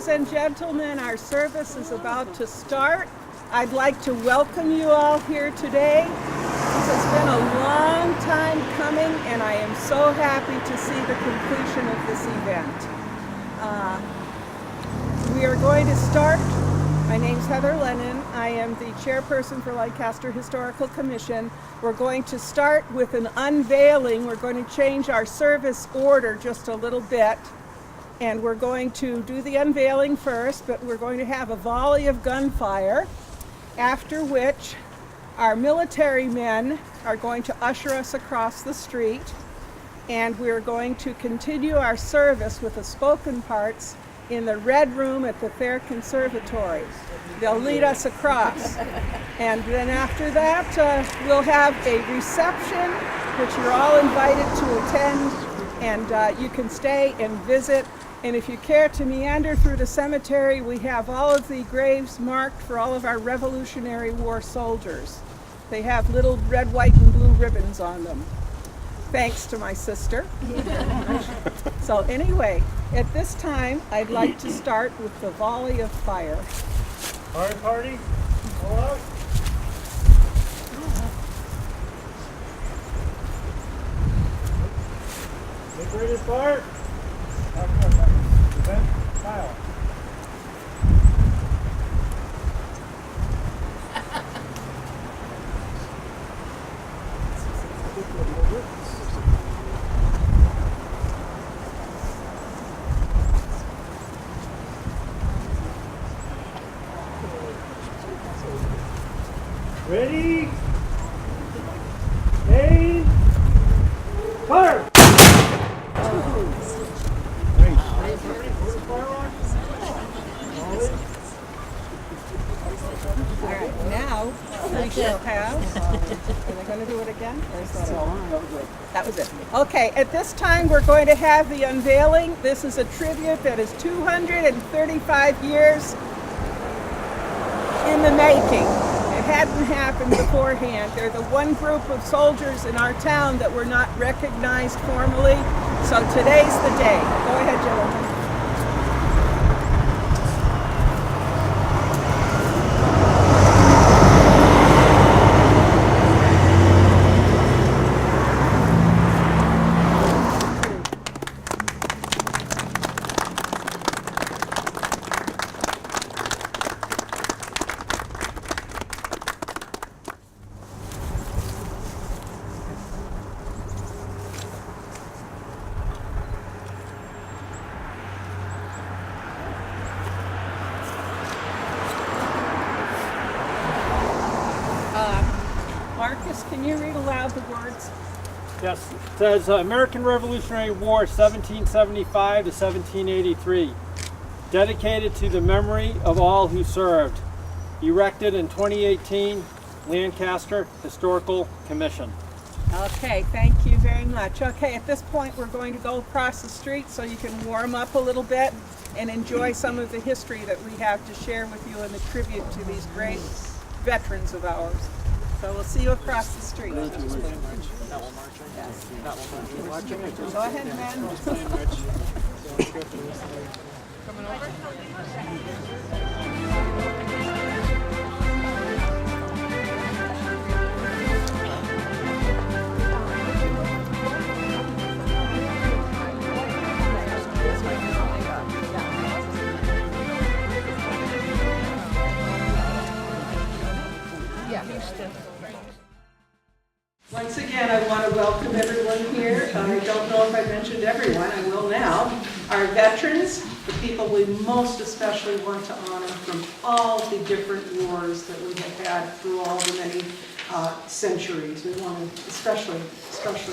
Ladies and gentlemen, our service is about to start. I'd like to welcome you all here today. This has been a long time coming, and I am so happy to see the completion of this event. We are going to start. My name's Heather Lennon. I am the chairperson for Lancaster Historical Commission. We're going to start with an unveiling. We're going to change our service order just a little bit. And we're going to do the unveiling first, but we're going to have a volley of gunfire, after which our military men are going to usher us across the street, and we're going to continue our service with the spoken parts in the Red Room at the Fair Conservatory. They'll lead us across. And then after that, we'll have a reception, which you're all invited to attend, and you can stay and visit. And if you care to meander through the cemetery, we have all of the graves marked for all of our Revolutionary War soldiers. They have little red, white, and blue ribbons on them. Thanks to my sister. So anyway, at this time, I'd like to start with the volley of fire. Party, hello? Get ready to start. Smile. Ready? Aim! Fire! Alright, now we shall have, are they going to do it again? Or is that it? That was it. Okay, at this time we're going to have the unveiling. This is a tribute that is 235 years in the making. It hadn't happened beforehand. They're the one group of soldiers in our town that were not recognized formally. So today's the day. Go ahead, gentlemen. Marcus, can you read aloud the words? Yes, it says American Revolutionary War 1775 to 1783. Dedicated to the memory of all who served. Erected in 2018, Lancaster Historical Commission. Okay, thank you very much. Okay, at this point we're going to go across the street so you can warm up a little bit and enjoy some of the history that we have to share with you and the tribute to these great veterans of ours. So we'll see you across the street. That one marching? Yes. That one marching? Go ahead, man. Coming over? Once again, I want to welcome everyone here. I don't know if I mentioned everyone, I will now. Our veterans, the people we most especially want to honor from all the different wars that we have had through all the many centuries. We want to especially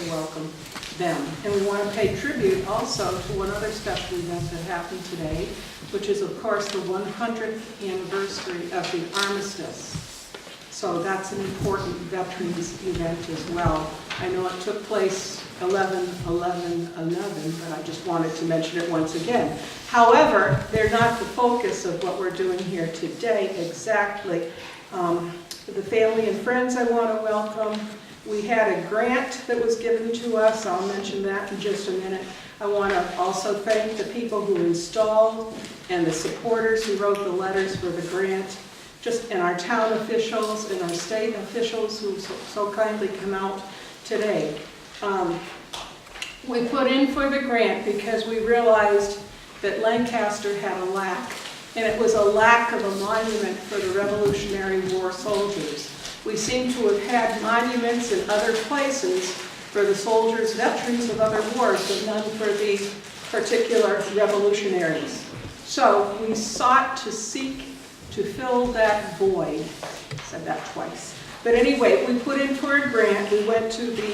welcome them. And we want to pay tribute also to one other special event that happened today, which is of course the 100th anniversary of the armistice. So that's an important veterans event as well. I know it took place 11/11/11, but I just wanted to mention it once again. However, they're not the focus of what we're doing here today exactly. The family and friends I want to welcome. We had a grant that was given to us. I'll mention that in just a minute. I want to also thank the people who installed and the supporters who wrote the letters for the grant, and our town officials and our state officials who so kindly come out today. We put in for the grant because we realized that Lancaster had a lack, and it was a lack of a monument for the Revolutionary War soldiers. We seem to have had monuments in other places for the soldiers, veterans of other wars, but none for the particular revolutionaries. So we sought to seek to fill that void. I said that twice. But anyway, we put in for a grant. We went to the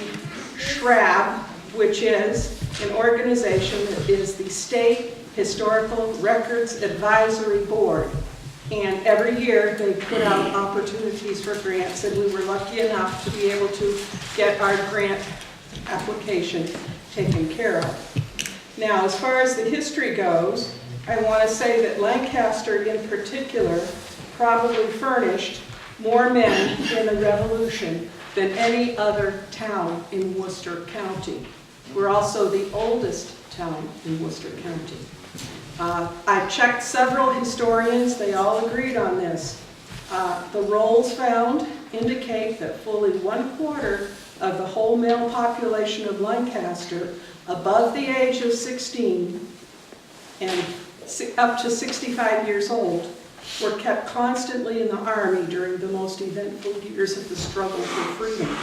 SHRAB, which is an organization that is the State Historical Records Advisory Board. And every year they put out opportunities for grants, and we were lucky enough to be able to get our grant application taken care of. Now, as far as the history goes, I want to say that Lancaster in particular probably furnished more men in the Revolution than any other town in Worcester County. We're also the oldest town in Worcester County. I checked several historians, they all agreed on this. The rolls found indicate that fully 1/4 of the whole male population of Lancaster above the age of 16 and up to 65 years old were kept constantly in the Army during the most eventful years of the struggle for freedom.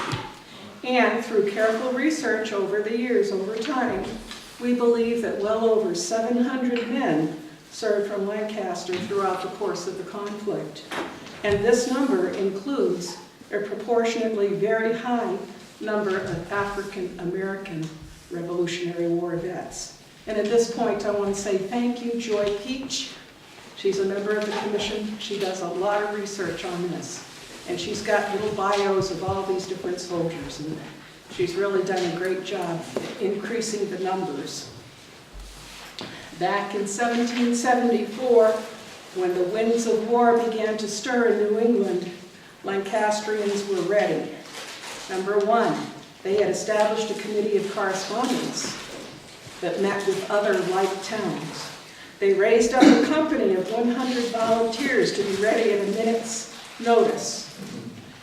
And through careful research over the years, over time, we believe that well over 700 men served from Lancaster throughout the course of the conflict. And this number includes a proportionately very high number of African American Revolutionary War vets. And at this point, I want to say thank you, Joy Peach. She's a member of the commission. She does a lot of research on this. And she's got little bios of all these different soldiers. And she's really done a great job increasing the numbers. Back in 1774, when the winds of war began to stir in New England, Lancastrians were ready. Number one, they had established a committee of correspondence that met with other like towns. They raised up a company of 100 volunteers to be ready at a minute's notice.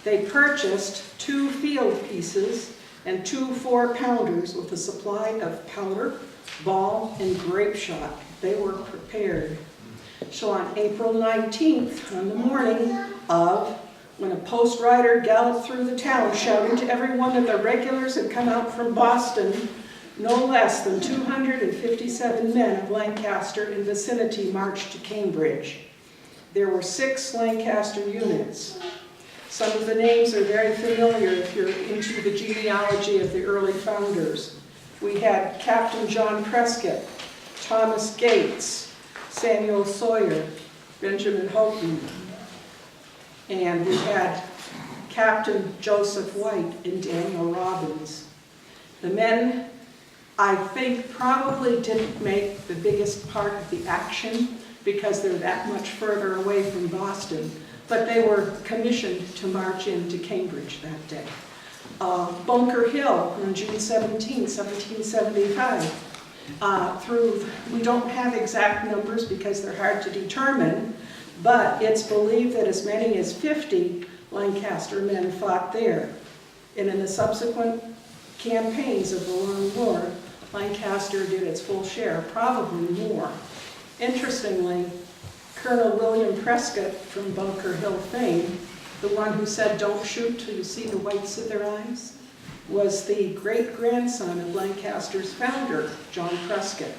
They purchased 2 field pieces and 2 4-pounders with a supply of powder, ball, and grape shot. They were prepared. So on April 19th, on the morning of, when a post rider galloped through the town shouting to everyone that the regulars had come out from Boston, no less than 257 men of Lancaster and vicinity marched to Cambridge. There were 6 Lancaster units. Some of the names are very familiar if you're into the genealogy of the early founders. We had Captain John Prescott, Thomas Gates, Samuel Sawyer, Benjamin Houghton, and we had Captain Joseph White and Daniel Robbins. The men, I think, probably didn't make the biggest part of the action because they're that much further away from Boston, but they were commissioned to march into Cambridge that day. Bunker Hill on June 17, 1775. We don't have exact numbers because they're hard to determine, but it's believed that as many as 50 Lancaster men fought there. And in the subsequent campaigns of the Long War, Lancaster did its full share, probably more. Interestingly, Colonel William Prescott from Bunker Hill fame, the one who said, "Don't shoot till you see the whites of their eyes," was the great-grandson of Lancaster's founder, John Prescott.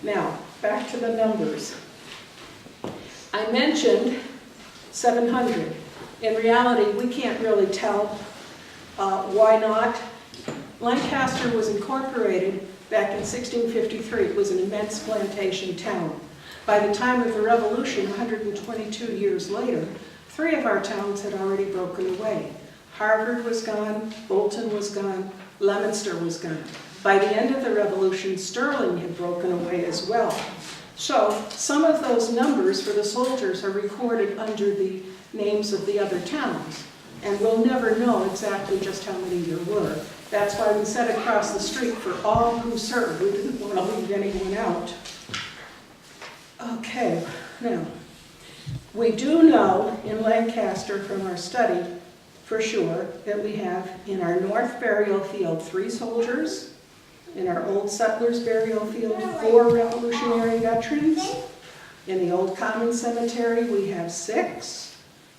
Now, back to the numbers. I mentioned 700. In reality, we can't really tell why not. Lancaster was incorporated back in 1653. It was an immense plantation town. By the time of the Revolution, 122 years later, 3 of our towns had already broken away. Harvard was gone, Bolton was gone, Leominster was gone. By the end of the Revolution, Sterling had broken away as well. So some of those numbers for the soldiers are recorded under the names of the other towns. And we'll never know exactly just how many there were. That's why we set across the street for all who served. We didn't want to leave anyone out. Okay, now, we do know in Lancaster from our study, for sure, that we have in our north burial field 3 soldiers, in our old settlers burial field 4 Revolutionary veterans, in the old common cemetery we have 6,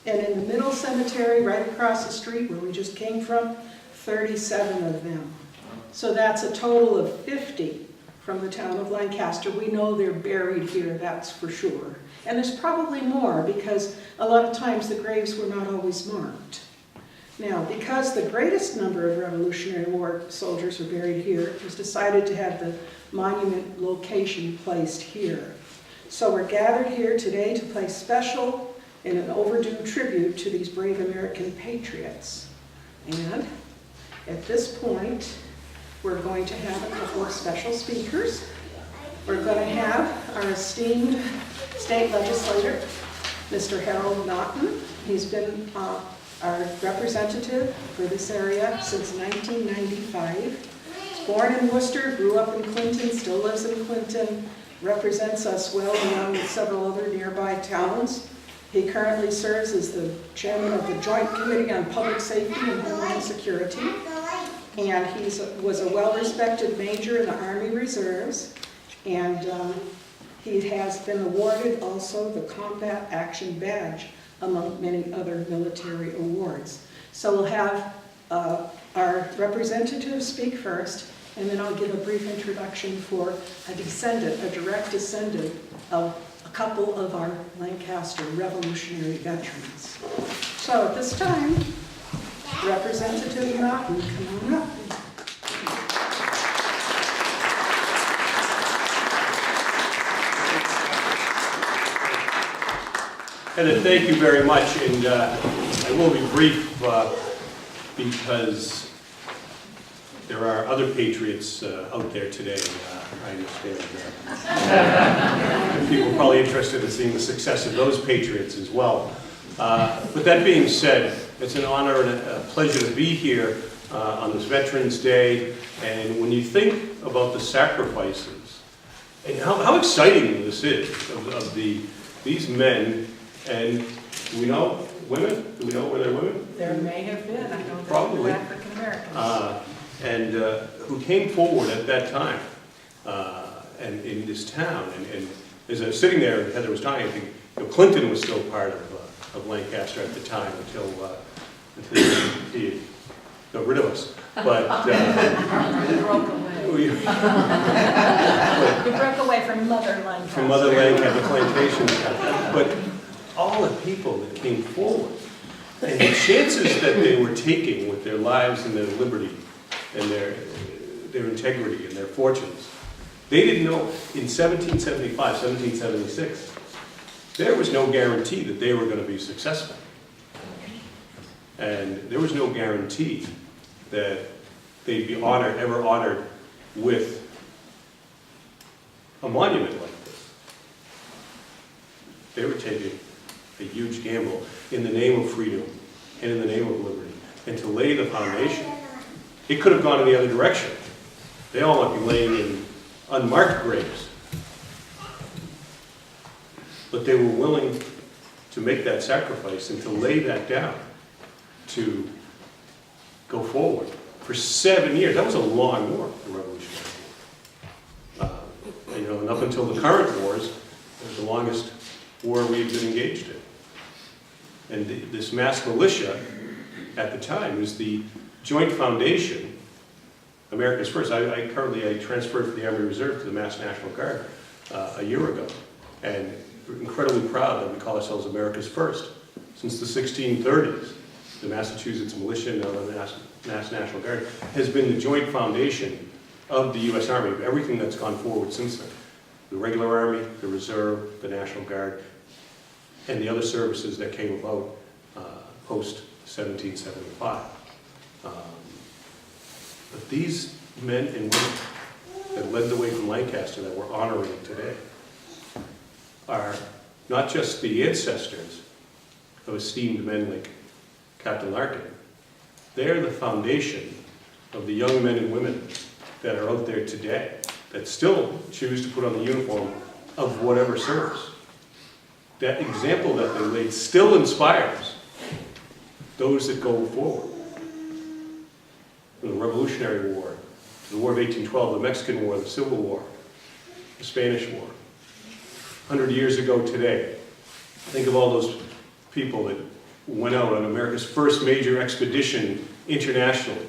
and in the middle cemetery right across the street where we just came from, 37 of them. So that's a total of 50 from the town of Lancaster. We know they're buried here, that's for sure. And there's probably more because a lot of times the graves were not always marked. Now, because the greatest number of Revolutionary War soldiers were buried here, it was decided to have the monument location placed here. So we're gathered here today to pay special and an overdue tribute to these brave American patriots. And at this point, we're going to have a couple of special speakers. We're going to have our esteemed state legislator, Mr. Harold Naughton. He's been our representative for this area since 1995. He's born in Worcester, grew up in Clinton, still lives in Clinton, represents us well along with several other nearby towns. He currently serves as the chairman of the Joint Committee on Public Safety and Homeland Security. And he was a well-respected major in the Army Reserves. And he has been awarded also the Combat Action Badge, among many other military awards. So we'll have our representative speak first, and then I'll give a brief introduction for a descendant, a direct descendant of a couple of our Lancaster Revolutionary veterans. So at this time, Representative Naughton, come on up. Heather, thank you very much, and I will be brief because there are other patriots out there today. I understand and people are probably interested in seeing the success of those patriots as well. With that being said, it's an honor and a pleasure to be here on this Veterans Day, and when you think about the sacrifices and how exciting this is of these men. And do we know women? Do we know where they're women? There may have been, I don't know. Probably. African Americans. And who came forward at that time and in this town. And as I was sitting there, and Heather was talking, I think Clinton was still part of Lancaster at the time until he got rid of us. But He broke away. He broke away from Mother Lancaster. From Mother Lancaster, the plantation. But all the people that came forward and the chances that they were taking with their lives and their liberty and their integrity and their fortunes. They didn't know in 1775, 1776, there was no guarantee that they were going to be successful. And there was no guarantee that they'd be ever honored with a monument like this. They were taking a huge gamble in the name of freedom and in the name of liberty, and to lay the foundation. It could have gone in the other direction. They all might be laying in unmarked graves. But they were willing to make that sacrifice and to lay that down, to go forward for 7 years. That was a long war, the Revolutionary War. And up until the current wars, it was the longest war we've been engaged in. And this mass militia at the time was the joint foundation, America's First. I transferred from the Army Reserve to the Mass National Guard a year ago. And we're incredibly proud that we call ourselves America's First. Since the 1630s, the Massachusetts Militia, now the Mass National Guard, has been the joint foundation of the U.S. Army, of everything that's gone forward since then. The regular Army, the Reserve, the National Guard, and the other services that came about post-1775. But these men and women that led the way from Lancaster that we're honoring today are not just the ancestors of esteemed men like Captain Larkin, they're the foundation of the young men and women that are out there today that still choose to put on the uniform of whatever service. That example that they laid still inspires those that go forward. From the Revolutionary War, to the War of 1812, the Mexican War, the Civil War, the Spanish War. 100 years ago today, think of all those people that went out on America's first major expedition internationally.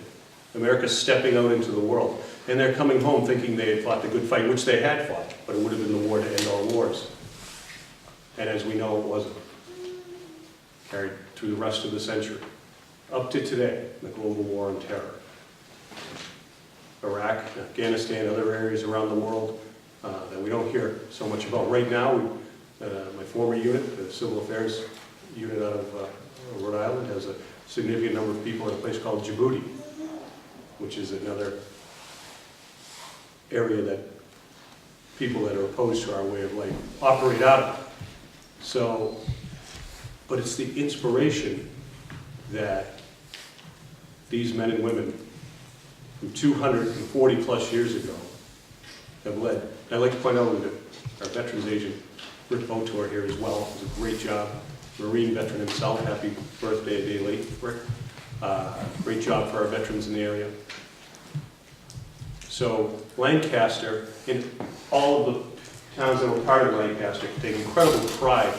America stepping out into the world. And they're coming home thinking they had fought the good fight, which they had fought, but it would have been the war to end all wars. And as we know, it wasn't. Carried through the rest of the century. Up to today, the global war on terror. Iraq, Afghanistan, other areas around the world that we don't hear so much about. Right now, my former unit, the Civil Affairs unit out of Rhode Island, has a significant number of people in a place called Djibouti, which is another area that people that are opposed to our way of life operate out of. So, but it's the inspiration that these men and women from 240 plus years ago have led. And I'd like to point out that our veterans agent, Rick Botor, here as well, does a great job. Marine veteran himself, happy birthday a day late, Rick. Great job for our veterans in the area. So Lancaster, and all of the towns that were part of Lancaster, take incredible pride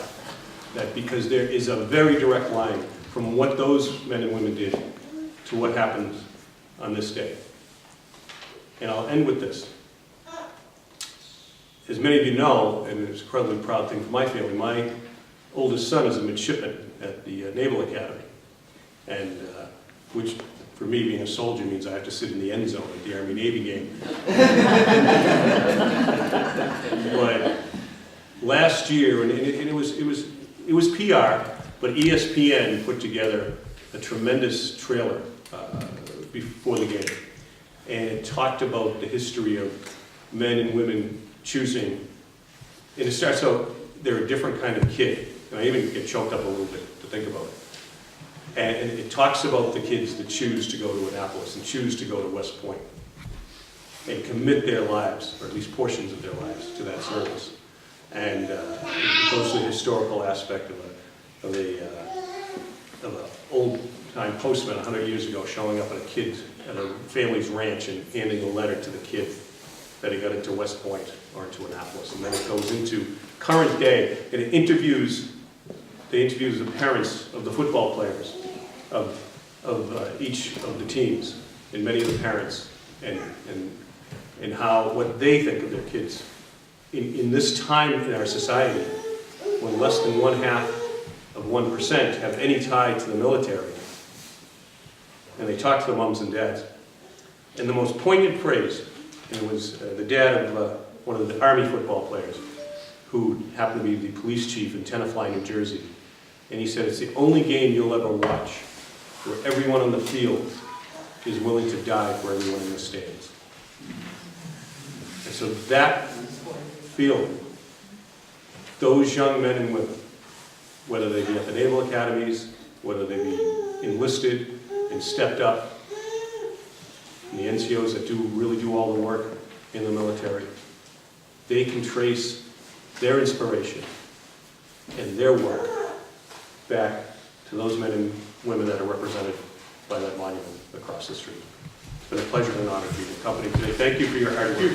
that because there is a very direct line from what those men and women did to what happens on this day. And I'll end with this. As many of you know, and it's an incredibly proud thing for my family, my oldest son is a midshipman at the Naval Academy, and which for me being a soldier means I have to sit in the end zone at the Army-Navy game. But last year, and it was PR, but ESPN put together a tremendous trailer before the game, and it talked about the history of men and women choosing, and it starts out, they're a different kind of kid, and I even get choked up a little bit to think about it. And it talks about the kids that choose to go to Annapolis and choose to go to West Point and commit their lives, or at least portions of their lives, to that service. And it goes to the historical aspect of an old-time postman 100 years ago showing up at a family's ranch and handing a letter to the kid that he got into West Point or into Annapolis. And then it goes into current day, and it interviews the parents of the football players of each of the teams, and many of the parents, and what they think of their kids. In this time in our society, when less than 0.5% have any tie to the military, and they talk to the moms and dads. And the most poignant phrase, and it was the dad of one of the Army football players, who happened to be the police chief in Tenafly, New Jersey. And he said, it's the only game you'll ever watch where everyone on the field is willing to die for everyone in the stands. And so that feeling, those young men and women, whether they be at the Naval Academies, whether they be enlisted and stepped up, and the NCOs that really do all the work in the military, they can trace their inspiration and their work back to those men and women that are represented by that monument across the street. It's been a pleasure and an honor to be in the company today. Thank you for your hard work.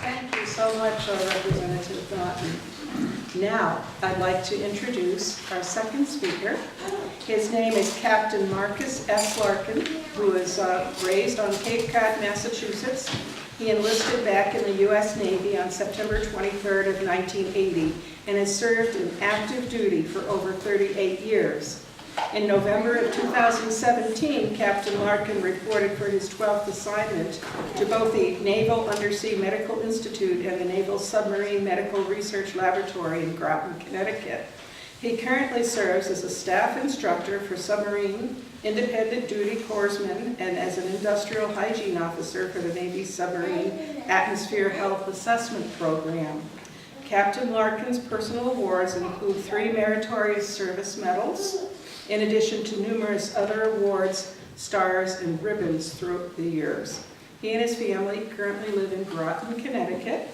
Thank you so much, Representative Naughton. Now, I'd like to introduce our second speaker. His name is Captain Marcus S. Larkin, who was raised on Cape Cod, Massachusetts. He enlisted back in the U.S. Navy on September 23rd of 1980 and has served in active duty for over 38 years. In November of 2017, Captain Larkin reported for his 12th assignment to both the Naval Undersea Medical Institute and the Naval Submarine Medical Research Laboratory in Groton, Connecticut. He currently serves as a staff instructor for submarine independent duty corpsmen and as an industrial hygiene officer for the Navy's Submarine Atmosphere Health Assessment Program. Captain Larkin's personal awards include 3 meritorious service medals, in addition to numerous other awards, stars, and ribbons throughout the years. He and his family currently live in Groton, Connecticut.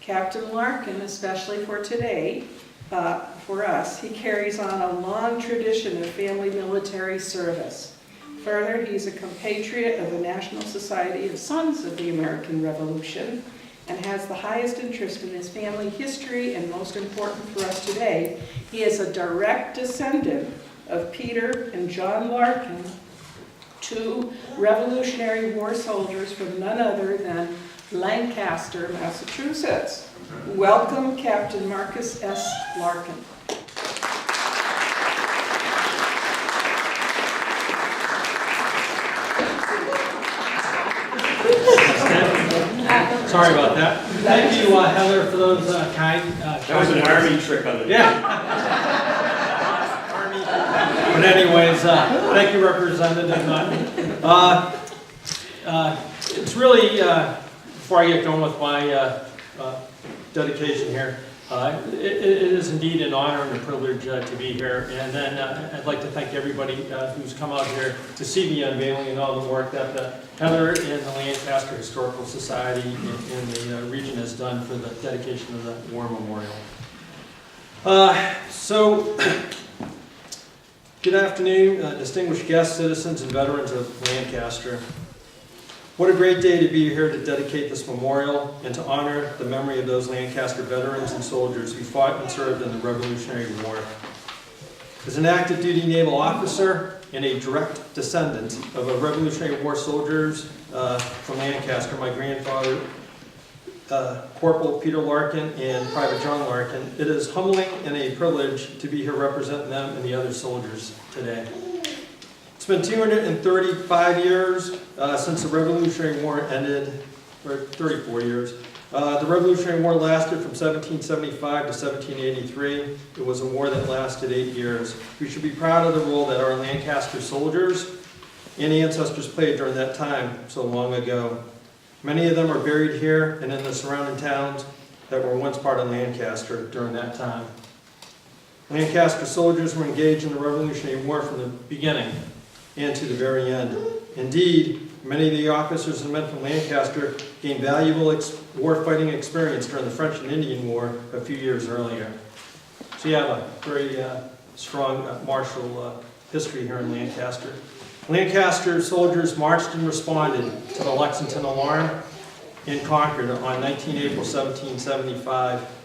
Captain Larkin, especially for today, for us, he carries on a long tradition of family military service. Further, he's a compatriot of the National Society of Sons of the American Revolution and has the highest interest in his family history, and most important for us today, he is a direct descendant of Peter and John Larkin, 2 Revolutionary War soldiers from none other than Lancaster, Massachusetts. Welcome, Captain Marcus S. Larkin. Sorry about that. Thank you, Heather, for those kind. That was an Army trick on the Yeah. Army. But anyways, thank you, Representative Nunn. It's really, before I get going with my dedication here, it is indeed an honor and a privilege to be here. And then I'd like to thank everybody who's come out here to see the unveiling and all the work that Heather and the Lancaster Historical Society in the region has done for the dedication of the War Memorial. Good afternoon, distinguished guests, citizens, and veterans of Lancaster. What a great day to be here to dedicate this memorial and to honor the memory of those Lancaster veterans and soldiers who fought and served in the Revolutionary War. As an active duty naval officer and a direct descendant of a Revolutionary War soldiers from Lancaster, my grandfather, Corporal Peter Larkin and Private John Larkin, it is humbling and a privilege to be here representing them and the other soldiers today. It's been 235 years since the Revolutionary War ended, or 34 years. The Revolutionary War lasted from 1775 to 1783. It was a war that lasted 8 years. We should be proud of the role that our Lancaster soldiers and ancestors played during that time so long ago. Many of them are buried here and in the surrounding towns that were once part of Lancaster during that time. Lancaster soldiers were engaged in the Revolutionary War from the beginning and to the very end. Indeed, many of the officers and men from Lancaster gained valuable war-fighting experience during the French and Indian War a few years earlier. So you have a very strong martial history here in Lancaster. Lancaster soldiers marched and responded to the Lexington Alarm in Concord on 19 April 1775.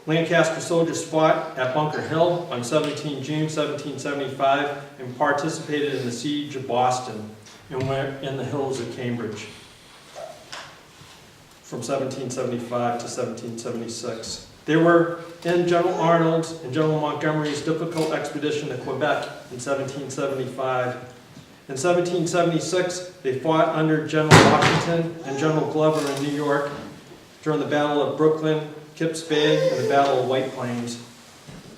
Lancaster soldiers fought at Bunker Hill on 17 June 1775 and participated in the siege of Boston and were in the hills of Cambridge from 1775 to 1776. They were in General Arnold's and General Montgomery's difficult expedition to Quebec in 1775. In 1776, they fought under General Washington and General Glover in New York during the Battle of Brooklyn, Kips Bay, and the Battle of White Plains.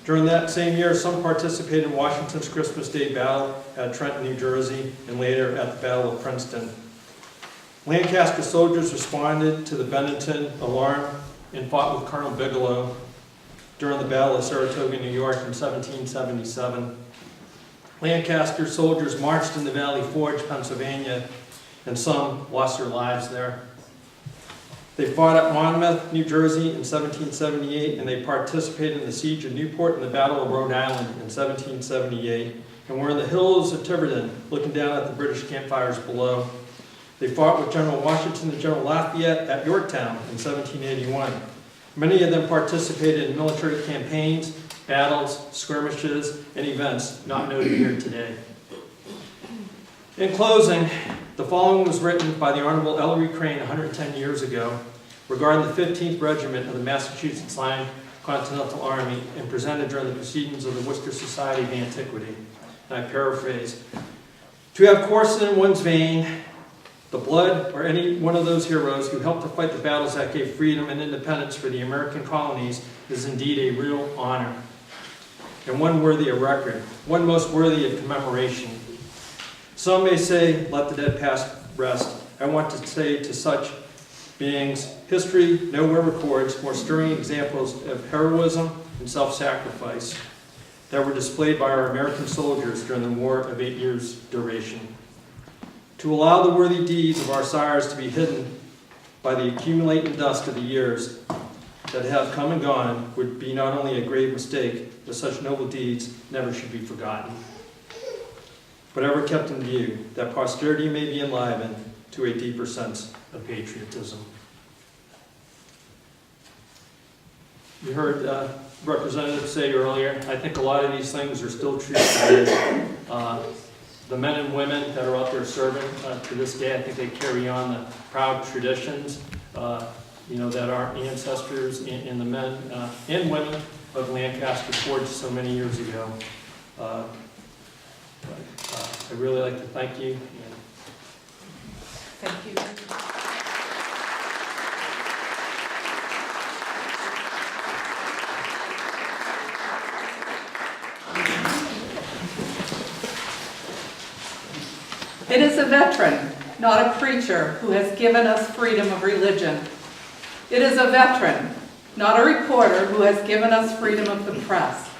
During that same year, some participated in Washington's Christmas Day battle at Trenton, New Jersey, and later at the Battle of Princeton. Lancaster soldiers responded to the Bennington Alarm and fought with Colonel Bigelow during the Battle of Saratoga, New York in 1777. Lancaster soldiers marched into Valley Forge, Pennsylvania, and some lost their lives there. They fought at Monmouth, New Jersey in 1778, and they participated in the siege of Newport and the Battle of Rhode Island in 1778, and were in the hills of Tiverton, looking down at the British campfires below. They fought with General Washington and General Lafayette at Yorktown in 1781. Many of them participated in military campaigns, battles, skirmishes, and events not noted here today. In closing, the following was written by the Honorable Ellery Crane 110 years ago regarding the 15th Regiment of the Massachusetts Line Continental Army and presented during the proceedings of the Worcester Society of Antiquity. And I paraphrase, "To have coursed in one's vein the blood or any one of those heroes who helped to fight the battles that gave freedom and independence for the American colonies is indeed a real honor. and one worthy of record, one most worthy of commemoration. Some may say, let the dead past rest. I want to say to such beings, history nowhere records more stirring examples of heroism and self-sacrifice that were displayed by our American soldiers during the war of 8 years' duration. To allow the worthy deeds of our sires to be hidden by the accumulating dust of the years that have come and gone would be not only a grave mistake, but such noble deeds never should be forgotten, but ever kept in view, that posterity may be enlivened to a deeper sense of patriotism. You heard Representative say earlier, I think a lot of these things are still true today. The men and women that are out there serving to this day, I think they carry on the proud traditions, that our ancestors and the men and women of Lancaster forged so many years ago. I'd really like to thank you. Thank you. It is a veteran, not a preacher, who has given us freedom of religion. It is a veteran, not a reporter, who has given us freedom of the press.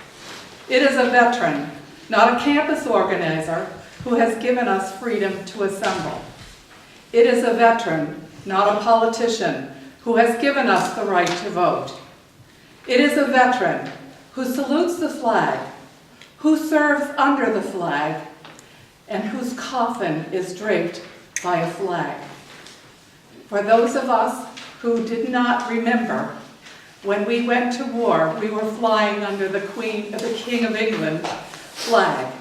It is a veteran, not a campus organizer, who has given us freedom to assemble. It is a veteran, not a politician, who has given us the right to vote. It is a veteran who salutes the flag, who serves under the flag, and whose coffin is draped by a flag. For those of us who did not remember, when we went to war, we were flying under the King of England flag.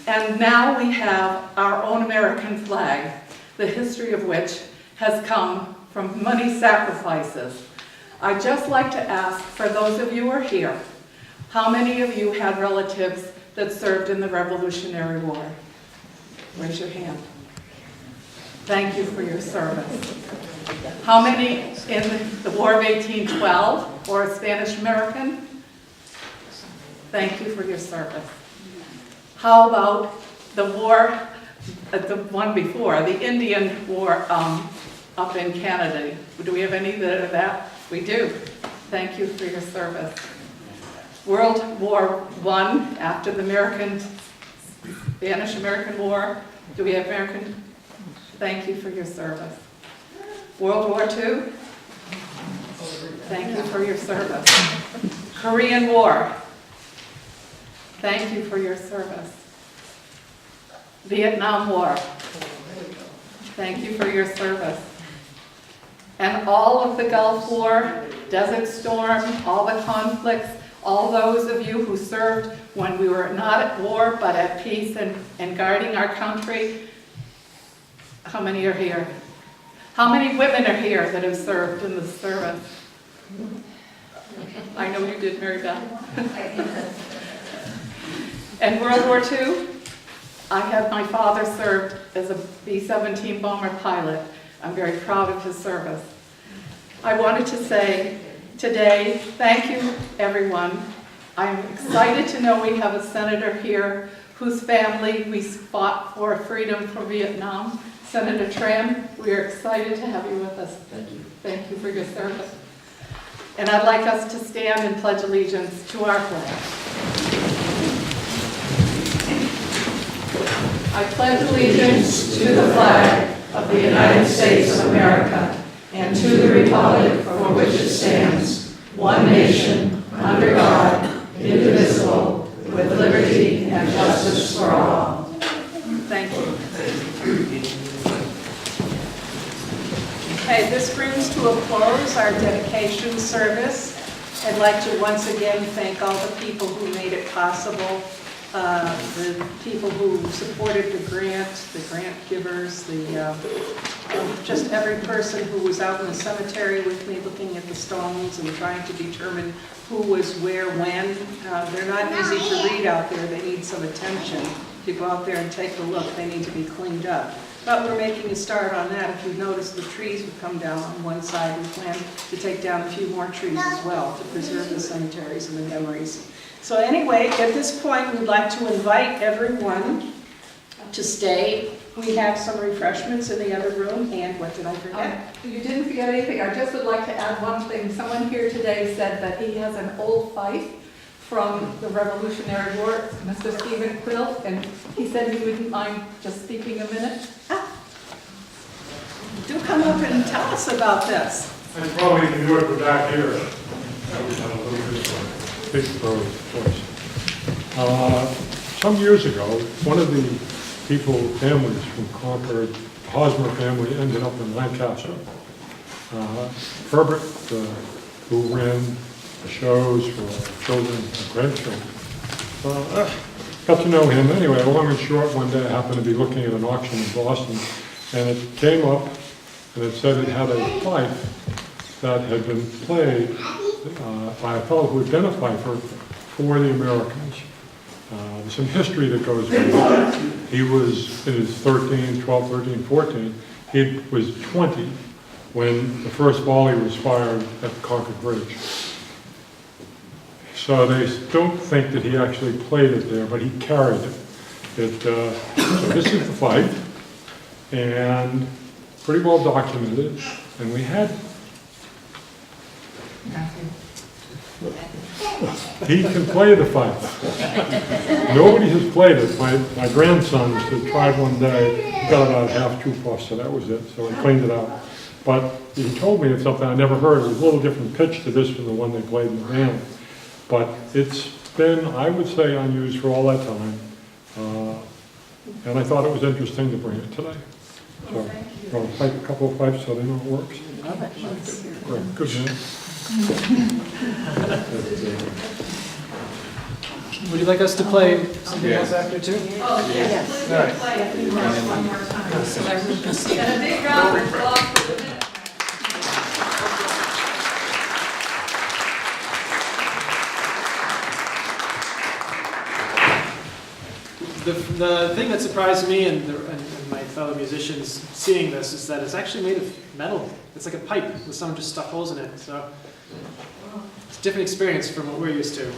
And now we have our own American flag, the history of which has come from many sacrifices. I'd just like to ask, for those of you who are here, how many of you had relatives that served in the Revolutionary War? Raise your hand. Thank you for your service. How many in the War of 1812 or a Spanish American? Thank you for your service. How about the war, the one before, the Indian War up in Canada? Do we have any that are that? We do. Thank you for your service. World War I, after the Spanish-American War. Do we have American? Thank you for your service. World War II. Thank you for your service. Korean War. Thank you for your service. Vietnam War. Thank you for your service. And all of the Gulf War, Desert Storm, all the conflicts, all those of you who served when we were not at war but at peace and guarding our country. How many are here? How many women are here that have served in the service? I know you did, Mary Beth. And World War II, my father served as a B-17 bomber pilot. I'm very proud of his service. I wanted to say today, thank you, everyone. I'm excited to know we have a senator here whose family we fought for freedom from Vietnam. Senator Tran, we are excited to have you with us. Thank you. Thank you for your service. And I'd like us to stand and pledge allegiance to our flag. I pledge allegiance to the flag of the United States of America and to the republic for which it stands, one nation, under God, indivisible, with liberty and justice for all. Thank you. Okay, this brings to a close our dedication service. I'd like to once again thank all the people who made it possible, the people who supported the grant givers, just every person who was out in the cemetery with me looking at the stones and trying to determine who was where when. They're not easy to read out there. They need some attention. To go out there and take a look, they need to be cleaned up. But we're making a start on that. If you've noticed, the trees have come down on one side. We plan to take down a few more trees as well to preserve the cemeteries and the memories. So anyway, at this point, we'd like to invite everyone to stay. We have some refreshments in the other room, and what did I forget? You didn't forget anything. I just would like to add one thing. Someone here today said that he has an old fife from the Revolutionary War, Mr. Stephen Quill, and he said he wouldn't mind just speaking a minute. Do come up and tell us about this. I probably can do it back here. Some years ago, one of the families from Concord, the Hosmer family, ended up in Lancaster. Herbert, who ran the shows for children and grandchildren, got to know him. Anyway, long and short, one day I happened to be looking at an auction in Boston, and it came up, and it said it had a fife that had been played by a fellow who had been a fifer for the Americans. There's some history that goes with it. He was in his 12, 13, 14. He was 20 when the first volley was fired at Concord Bridge. So they don't think that he actually played it there, but he carried it. So this is the fight, and pretty well documented. And we had he can play the fife. Nobody has played it. My grandsons had tried one day, got about half two puffs, so that was it. So I cleaned it out. But he told me it's something I never heard. It was a little different pitch to this from the one they played in the band. But it's been, I would say, unused for all that time. And I thought it was interesting to bring it today. So I'll play a couple of pipes so they know it works. Great, good man. Would you like us to play something else after too? Oh, yes. All right. Play it one more time. And a big round of applause for the minute. The thing that surprised me and my fellow musicians seeing this is that it's actually made of metal. It's like a pipe with someone just stuck holes in it. So it's a different experience from what we're used to.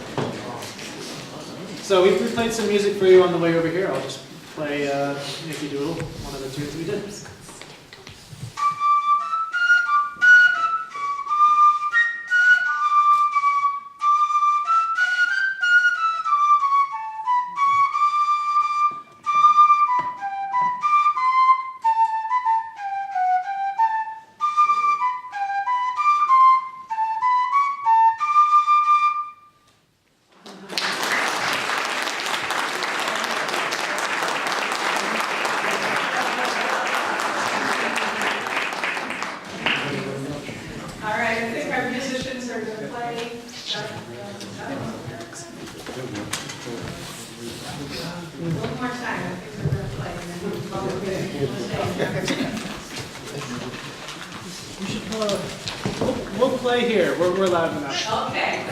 So we played some music for you on the way over here. I'll just play Yankee Doodle, one of the tunes we did. We'll play here. We're loud enough. Okay.